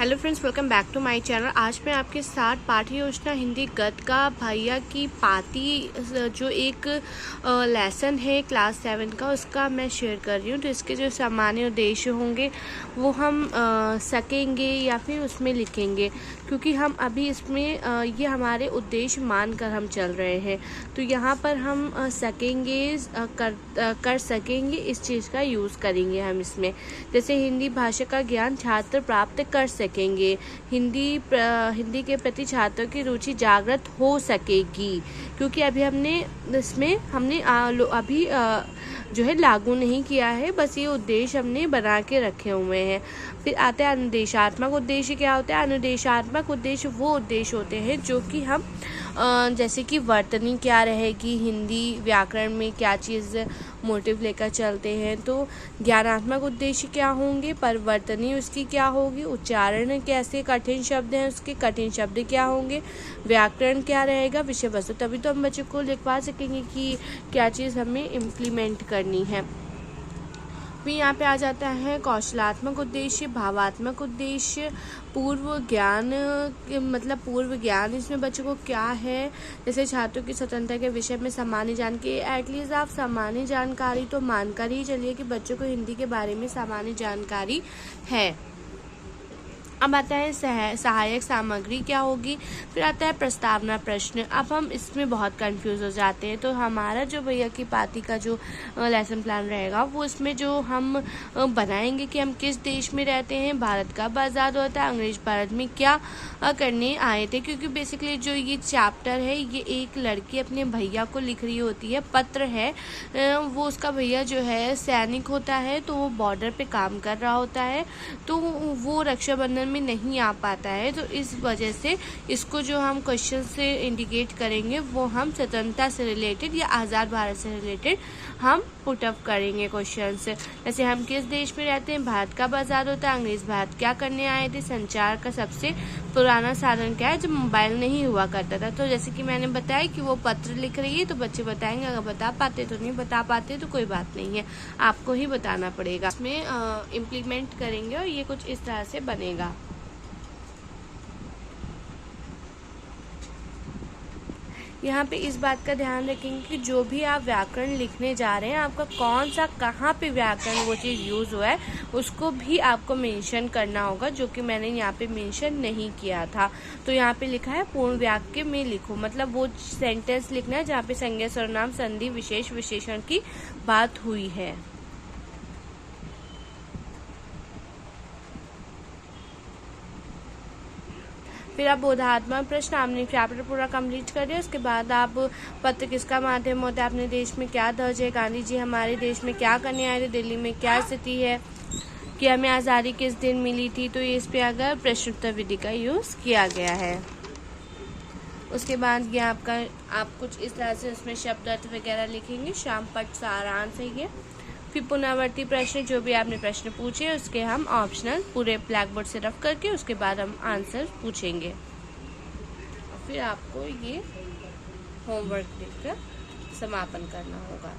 Hello friends, welcome back to my channel. आज मैं आपके साथ पाठ्य योजना हिंदी गद्य का भैया की पाती जो एक लेसन है क्लास 7 का, उसका मैं शेयर कर रही हूँ। तो इसके जो सामान्य उद्देश्य होंगे वो हम सकेंगे या फिर उसमें लिखेंगे, क्योंकि हम अभी इसमें ये हमारे उद्देश्य मानकर हम चल रहे हैं। तो यहाँ पर हम सकेंगे कर सकेंगे इस चीज़ का यूज़ करेंगे हम इसमें। जैसे हिंदी भाषा का ज्ञान छात्र प्राप्त कर सकेंगे, हिंदी के प्रति छात्रों की रुचि जागृत हो सकेगी, क्योंकि अभी हमने अभी जो है लागू नहीं किया है, बस ये उद्देश्य हमने बना के रखे हुए हैं। फिर आता है अनुदेशात्मक उद्देश्य। क्या होता है? अनुदेशात्मक उद्देश्य वो उद्देश्य होते हैं जो कि हम जैसे कि वर्तनी क्या रहेगी, हिंदी व्याकरण में क्या चीज़ मोटिव लेकर चलते हैं। तो ज्ञानात्मक उद्देश्य क्या होंगे, परिवर्तनी उसकी क्या होगी, उच्चारण कैसे कठिन शब्द हैं उसके कठिन शब्द क्या होंगे, व्याकरण क्या रहेगा, विषय वस्तु। तभी तो हम बच्चों को लिखवा सकेंगे कि क्या चीज़ हमें इम्प्लीमेंट करनी है। फिर यहाँ पे आ जाता है कौशलात्मक उद्देश्य, भावात्मक उद्देश्य, पूर्व ज्ञान मतलब पूर्व ज्ञान इसमें बच्चों को क्या है, जैसे छात्रों की स्वतंत्रता के विषय में सामान्य जानकारी। एटलीस्ट आप सामान्य जानकारी तो मानकर ही चलिए कि बच्चों को हिंदी के बारे में सामान्य जानकारी है। अब आता है सहायक सामग्री क्या होगी। फिर आता है प्रस्तावना प्रश्न। अब हम इसमें बहुत कंफ्यूज हो जाते हैं। तो हमारा जो भैया की पाती का जो लेसन प्लान रहेगा वो इसमें जो हम बनाएंगे कि हम किस देश में रहते हैं, भारत कब आज़ाद होता है, अंग्रेज भारत में क्या करने आए थे। क्योंकि बेसिकली जो ये चैप्टर है ये एक लड़की अपने भैया को लिख रही होती है, पत्र है। वो उसका भैया जो है सैनिक होता है, तो वो बॉर्डर पे काम कर रहा होता है, तो वो रक्षाबंधन में नहीं आ पाता है। तो इस वजह से इसको जो हम क्वेश्चन से इंडिकेट करेंगे वो हम स्वतंत्रता से रिलेटेड या आज़ाद भारत से रिलेटेड हम पुट अप करेंगे क्वेश्चन से। जैसे हम किस देश में रहते हैं, भारत कब आज़ाद होता है, अंग्रेज भारत क्या करने आए थे, संचार का सबसे पुराना साधन क्या है, जब मोबाइल नहीं हुआ करता था। तो जैसे कि मैंने बताया कि वो पत्र लिख रही है, तो बच्चे बताएंगे। अगर बता पाते तो नहीं बता पाते तो कोई बात नहीं है, आपको ही बताना पड़ेगा। इसमें इम्प्लीमेंट करेंगे और ये कुछ इस तरह से बनेगा। यहाँ पे इस बात का ध्यान रखेंगे कि जो भी आप व्याकरण लिखने जा रहे हैं, आपका कौन सा कहाँ पे व्याकरण वो चीज़ यूज़ हुआ है उसको भी आपको मेंशन करना होगा, जो कि मैंने यहाँ पे मेंशन नहीं किया था। तो यहाँ पे लिखा है पूर्ण वाक्य में लिखो, मतलब वो सेंटेंस लिखना है जहाँ पे संज्ञा सर्वनाम संधि विशेष विशेषण की बात हुई है। फिर आप बोधात्मक प्रश्न, आपने चैप्टर पूरा कंप्लीट कर दिया। उसके बाद आप पत्र किसका माध्यम होता है, अपने देश में क्या दर्ज है, गांधी जी हमारे देश में क्या करने आए थे, दिल्ली में क्या स्थिति है, कि हमें आज़ादी किस दिन मिली थी। तो ये इस पे अगर प्रश्नोत्तर विधि का यूज़ किया गया है। उसके बाद ये आप कुछ इस तरह से उसमें शब्द अर्थ वगैरह लिखेंगे। शाम पट सारांश है ये। फिर पुनरावर्ती प्रश्न, जो भी आपने प्रश्न पूछे उसके हम ऑप्शनल पूरे ब्लैक बोर्ड से रफ करके उसके बाद हम आंसर पूछेंगे। फिर आपको ये होमवर्क लिखकर समापन करना होगा।